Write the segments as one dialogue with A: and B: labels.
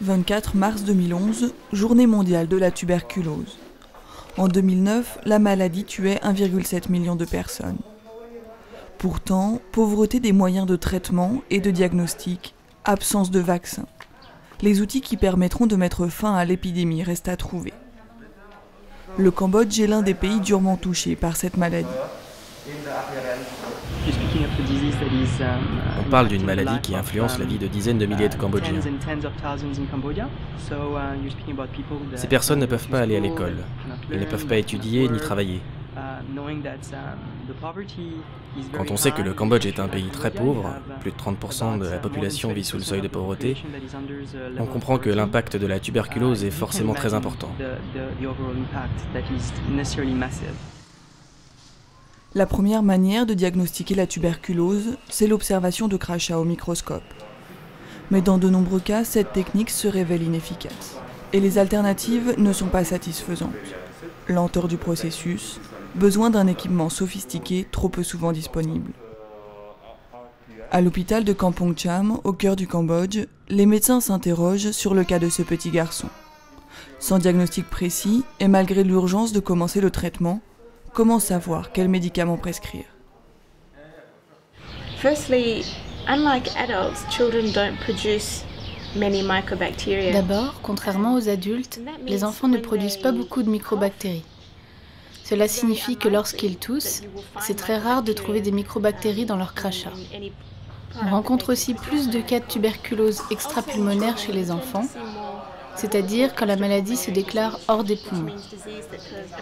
A: 24 mars 2011, journée mondiale de la tuberculose. En 2009, la maladie tuait 1,7 million de personnes. Pourtant, pauvreté des moyens de traitement et de diagnostic, absence de vaccins. Les outils qui permettront de mettre fin à l'épidémie restent à trouver. Le Cambodge est l'un des pays durement touchés par cette maladie.
B: On parle d'une maladie qui influence la vie de dizaines de milliers de Cambodgiens. Ces personnes ne peuvent pas aller à l'école. Ils ne peuvent pas étudier ni travailler. Quand on sait que le Cambodge est un pays très pauvre, plus de 30% de la population vit sous le seuil de pauvreté, on comprend que l'impact de la tuberculose est forcément très important.
A: La première manière de diagnostiquer la tuberculose, c'est l'observation de crachats au microscope. Mais dans de nombreux cas, cette technique se révèle inefficace. Et les alternatives ne sont pas satisfaisantes. Lenteur du processus, besoin d'un équipement sophistiqué trop peu souvent disponible. À l'hôpital de Kampong Cham, au cœur du Cambodge, les médecins s'interrogent sur le cas de ce petit garçon. Sans diagnostic précis et malgré l'urgence de commencer le traitement, comment savoir quel médicament prescrire?
C: D'abord, contrairement aux adultes, les enfants ne produisent pas beaucoup de microbactéries. Cela signifie que lorsqu'ils toussent, c'est très rare de trouver des microbactéries dans leur crachat. On rencontre aussi plus de cas de tuberculose extrapulmonaire chez les enfants, c'est-à-dire quand la maladie se déclare hors des poumons.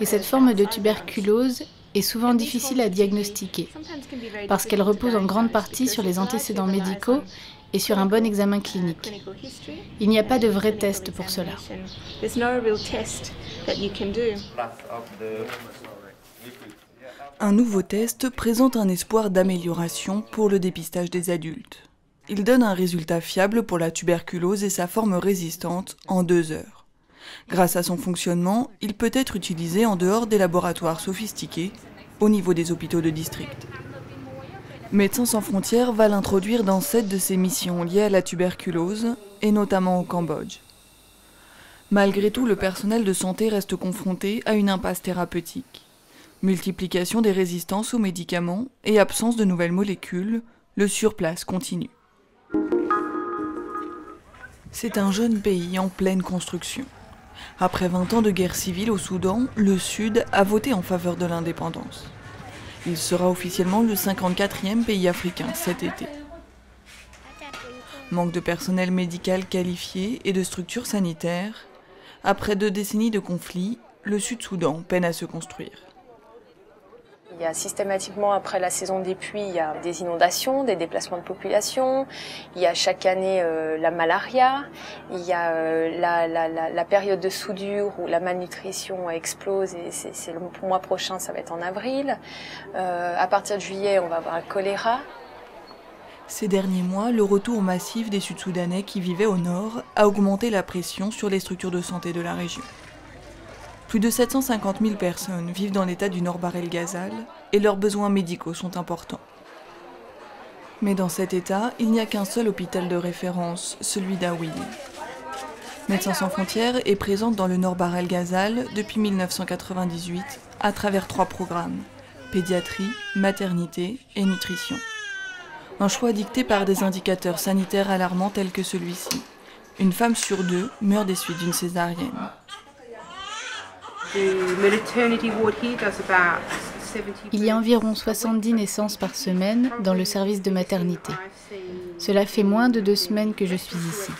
C: Et cette forme de tuberculose est souvent difficile à diagnostiquer, parce qu'elle repose en grande partie sur les antécédents médicaux et sur un bon examen clinique. Il n'y a pas de vrai test pour cela.
A: Un nouveau test présente un espoir d'amélioration pour le dépistage des adultes. Il donne un résultat fiable pour la tuberculose et sa forme résistante en 2 heures. Grâce à son fonctionnement, il peut être utilisé en dehors des laboratoires sophistiqués, au niveau des hôpitaux de district. Médecins sans frontières va l'introduire dans 7 de ses missions liées à la tuberculose, et notamment au Cambodge. Malgré tout, le personnel de santé reste confronté à une impasse thérapeutique. Multiplication des résistances aux médicaments et absence de nouvelles molécules, le surplace continue. C'est un jeune pays en pleine construction. Après 20 ans de guerre civile au Soudan, le Sud a voté en faveur de l'indépendance. Il sera officiellement le 54e pays africain cet été. Manque de personnel médical qualifié et de structures sanitaires. Après 2 décennies de conflits, le Sud-Soudan peine à se construire.
D: Il y a systématiquement, après la saison des pluies, il y a des inondations, des déplacements de population, il y a chaque année la malaria, il y a la période de soudure où la malnutrition explose et c'est le mois prochain, ça va être en avril. À partir de juillet, on va avoir un choléra.
A: Ces derniers mois, le retour massif des Sud-Soudanais qui vivaient au nord a augmenté la pression sur les structures de santé de la région. Plus de 750 000 personnes vivent dans l'état du Nord-Bahr-el-Ghazal et leurs besoins médicaux sont importants. Mais dans cet état, il n'y a qu'un seul hôpital de référence, celui d'Awil. Médecins sans frontières est présente dans le Nord-Bahr-el-Ghazal depuis 1998 à travers 3 programmes, pédiatrie, maternité et nutrition. Un choix dicté par des indicateurs sanitaires alarmants tels que celui-ci. Une femme sur 2 meurt des suites d'une césarienne.
C: Il y a environ 70 naissances par semaine dans le service de maternité. Cela fait moins de 2 semaines que je suis ici.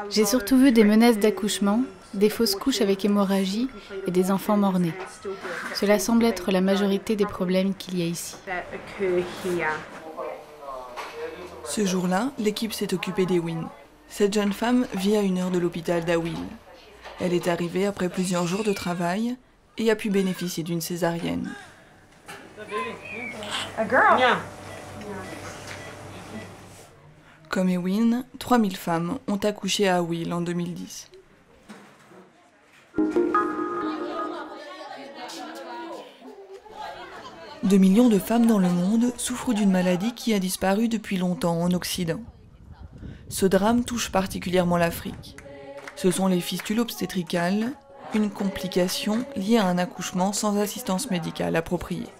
C: J'ai surtout vu des menaces d'accouchement, des fausses couches avec hémorragie et des enfants mort-nés. Cela semble être la majorité des problèmes qu'il y a ici.
A: Ce jour-là, l'équipe s'est occupée d'Ewin. Cette jeune femme vit à 1 heure de l'hôpital d'Awil. Elle est arrivée après plusieurs jours de travail et a pu bénéficier d'une césarienne. Comme Ewin, 3000 femmes ont accouché à Awil en 2010. Deux millions de femmes dans le monde souffrent d'une maladie qui a disparu depuis longtemps en Occident. Ce drame touche particulièrement l'Afrique. Ce sont les fistules obstétricales, une complication liée à un accouchement sans assistance médicale appropriée.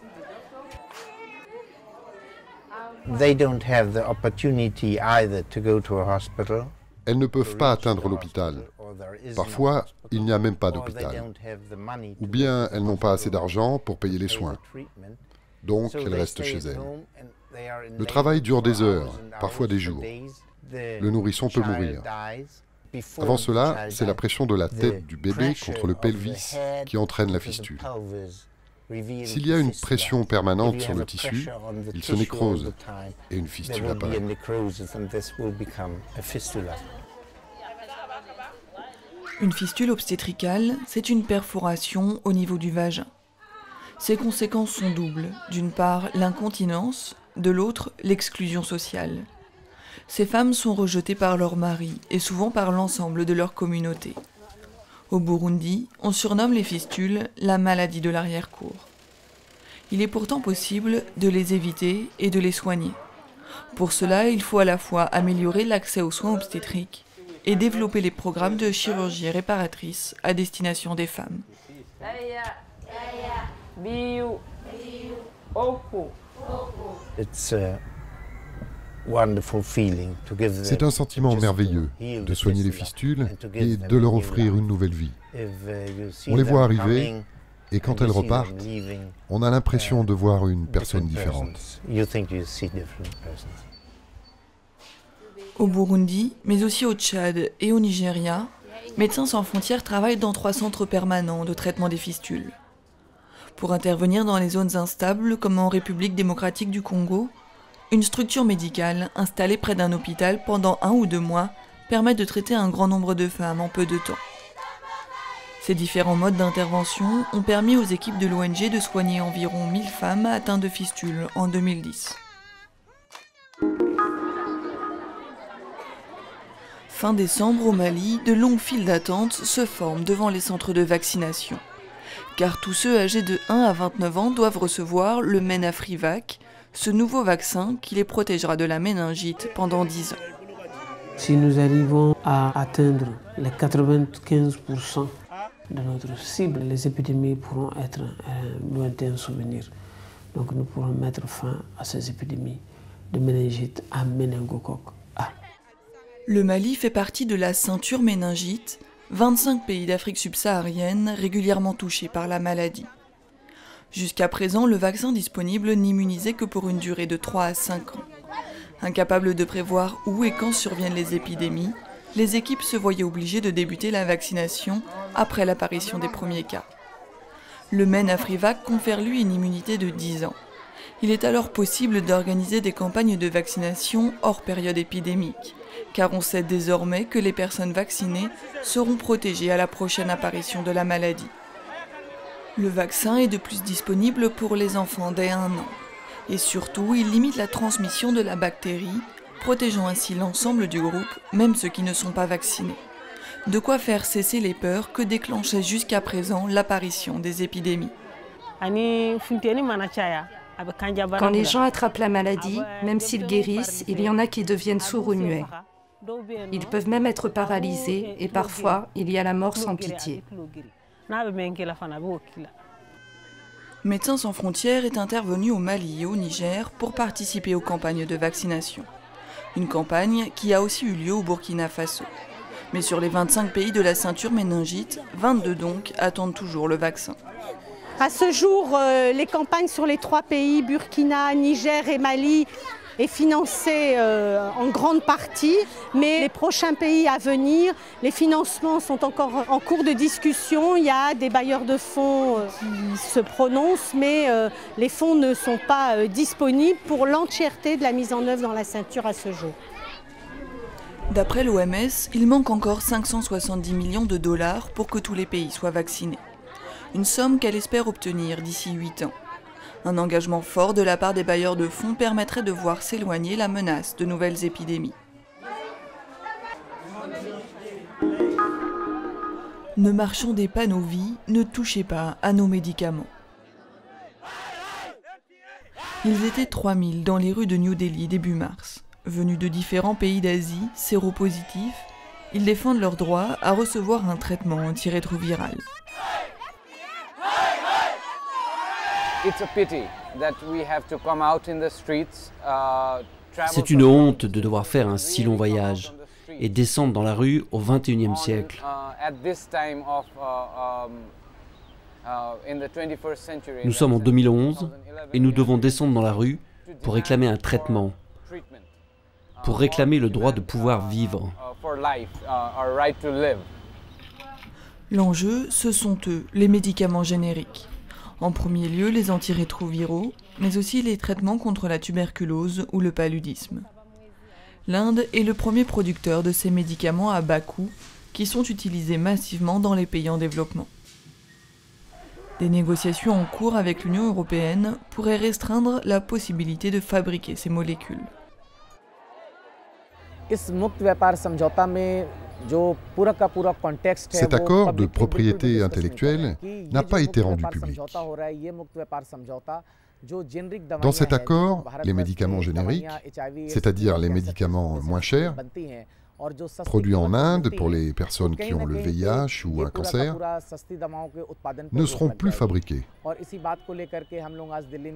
E: Elles ne peuvent pas atteindre l'hôpital. Parfois, il n'y a même pas d'hôpital. Ou bien elles n'ont pas assez d'argent pour payer les soins. Donc, elles restent chez elles. Le travail dure des heures, parfois des jours. Le nourrisson peut mourir. Avant cela, c'est la pression de la tête du bébé contre le pelvis qui entraîne la fistule. S'il y a une pression permanente sur le tissu, il se nécrose et une fistule apparaît.
A: Une fistule obstétricale, c'est une perforation au niveau du vagin. Ses conséquences sont doubles. D'une part, l'incontinence, de l'autre, l'exclusion sociale. Ces femmes sont rejetées par leur mari et souvent par l'ensemble de leur communauté. Au Burundi, on surnomme les fistules la maladie de l'arrière-cour. Il est pourtant possible de les éviter et de les soigner. Pour cela, il faut à la fois améliorer l'accès aux soins obstétriques et développer les programmes de chirurgie réparatrice à destination des femmes.
E: C'est un sentiment merveilleux de soigner les fistules et de leur offrir une nouvelle vie. On les voit arriver et quand elles repartent, on a l'impression de voir une personne différente.
A: Au Burundi, mais aussi au Tchad et au Nigeria, Médecins sans frontières travaille dans 3 centres permanents de traitement des fistules. Pour intervenir dans les zones instables comme en République démocratique du Congo, une structure médicale installée près d'un hôpital pendant 1 ou 2 mois permet de traiter un grand nombre de femmes en peu de temps. Ces différents modes d'intervention ont permis aux équipes de l'ONG de soigner environ 1000 femmes atteintes de fistules en 2010. Fin décembre, au Mali, de longues files d'attente se forment devant les centres de vaccination. Car tous ceux âgés de 1 à 29 ans doivent recevoir le Menafrivac, ce nouveau vaccin qui les protégera de la méningite pendant 10 ans.
F: Si nous arrivons à atteindre les 95% de notre cible, les épidémies pourront être un lointain souvenir. Donc nous pourrons mettre fin à ces épidémies de méningite à méningocoque A.
A: Le Mali fait partie de la ceinture méningite, 25 pays d'Afrique subsaharienne régulièrement touchés par la maladie. Jusqu'à présent, le vaccin disponible n'immunisait que pour une durée de 3 à 5 ans. Incapables de prévoir où et quand surviennent les épidémies, les équipes se voyaient obligées de débuter la vaccination après l'apparition des premiers cas. Le Menafrivac confère lui une immunité de 10 ans. Il est alors possible d'organiser des campagnes de vaccination hors période épidémique, car on sait désormais que les personnes vaccinées seront protégées à la prochaine apparition de la maladie. Le vaccin est de plus disponible pour les enfants dès 1 an. Et surtout, il limite la transmission de la bactérie, protégeant ainsi l'ensemble du groupe, même ceux qui ne sont pas vaccinés. De quoi faire cesser les peurs que déclenchait jusqu'à présent l'apparition des épidémies.
G: Quand les gens attrapent la maladie, même s'ils guérissent, il y en a qui deviennent sourds ou muets. Ils peuvent même être paralysés et parfois il y a la mort sans pitié.
A: Médecins sans frontières est intervenu au Mali et au Niger pour participer aux campagnes de vaccination. Une campagne qui a aussi eu lieu au Burkina Faso. Mais sur les 25 pays de la ceinture méningite, 22 donc attendent toujours le vaccin.
H: À ce jour, les campagnes sur les 3 pays, Burkina, Niger et Mali, est financée en grande partie, mais les prochains pays à venir, les financements sont encore en cours de discussion. Il y a des bailleurs de fonds qui se prononcent, mais les fonds ne sont pas disponibles pour l'entièreté de la mise en œuvre dans la ceinture à ce jour.
A: D'après l'OMS, il manque encore 570 millions de dollars pour que tous les pays soient vaccinés. Une somme qu'elle espère obtenir d'ici 8 ans. Un engagement fort de la part des bailleurs de fonds permettrait de voir s'éloigner la menace de nouvelles épidémies. Ne marchandez pas nos vies, ne touchez pas à nos médicaments. Ils étaient 3000 dans les rues de New Delhi début mars. Venus de différents pays d'Asie, séropositifs, ils défendent leur droit à recevoir un traitement antirétroviral.
I: C'est une honte de devoir faire un si long voyage et descendre dans la rue au XXIe siècle. Nous sommes en 2011 et nous devons descendre dans la rue pour réclamer un traitement, pour réclamer le droit de pouvoir vivre.
A: L'enjeu, ce sont eux, les médicaments génériques. En premier lieu, les antirétroviraux, mais aussi les traitements contre la tuberculose ou le paludisme. L'Inde est le premier producteur de ces médicaments à bas coût qui sont utilisés massivement dans les pays en développement. Des négociations en cours avec l'Union européenne pourraient restreindre la possibilité de fabriquer ces molécules.
E: Cet accord de propriété intellectuelle n'a pas été rendu public. Dans cet accord, les médicaments génériques, c'est-à-dire les médicaments moins chers, produits en Inde pour les personnes qui ont le VIH ou un cancer, ne seront plus fabriqués.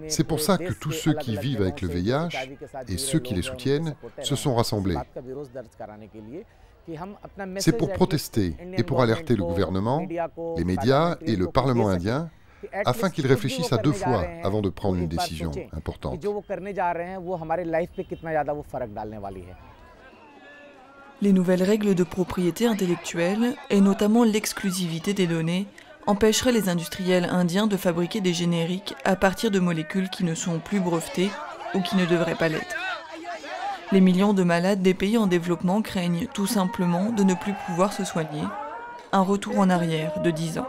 E: C'est pour ça que tous ceux qui vivent avec le VIH et ceux qui les soutiennent se sont rassemblés. C'est pour protester et pour alerter le gouvernement, les médias et le Parlement indien afin qu'ils réfléchissent à deux fois avant de prendre une décision importante.
A: Les nouvelles règles de propriété intellectuelle, et notamment l'exclusivité des données, empêcheraient les industriels indiens de fabriquer des génériques à partir de molécules qui ne sont plus brevetées ou qui ne devraient pas l'être. Les millions de malades des pays en développement craignent tout simplement de ne plus pouvoir se soigner. Un retour en arrière de 10 ans.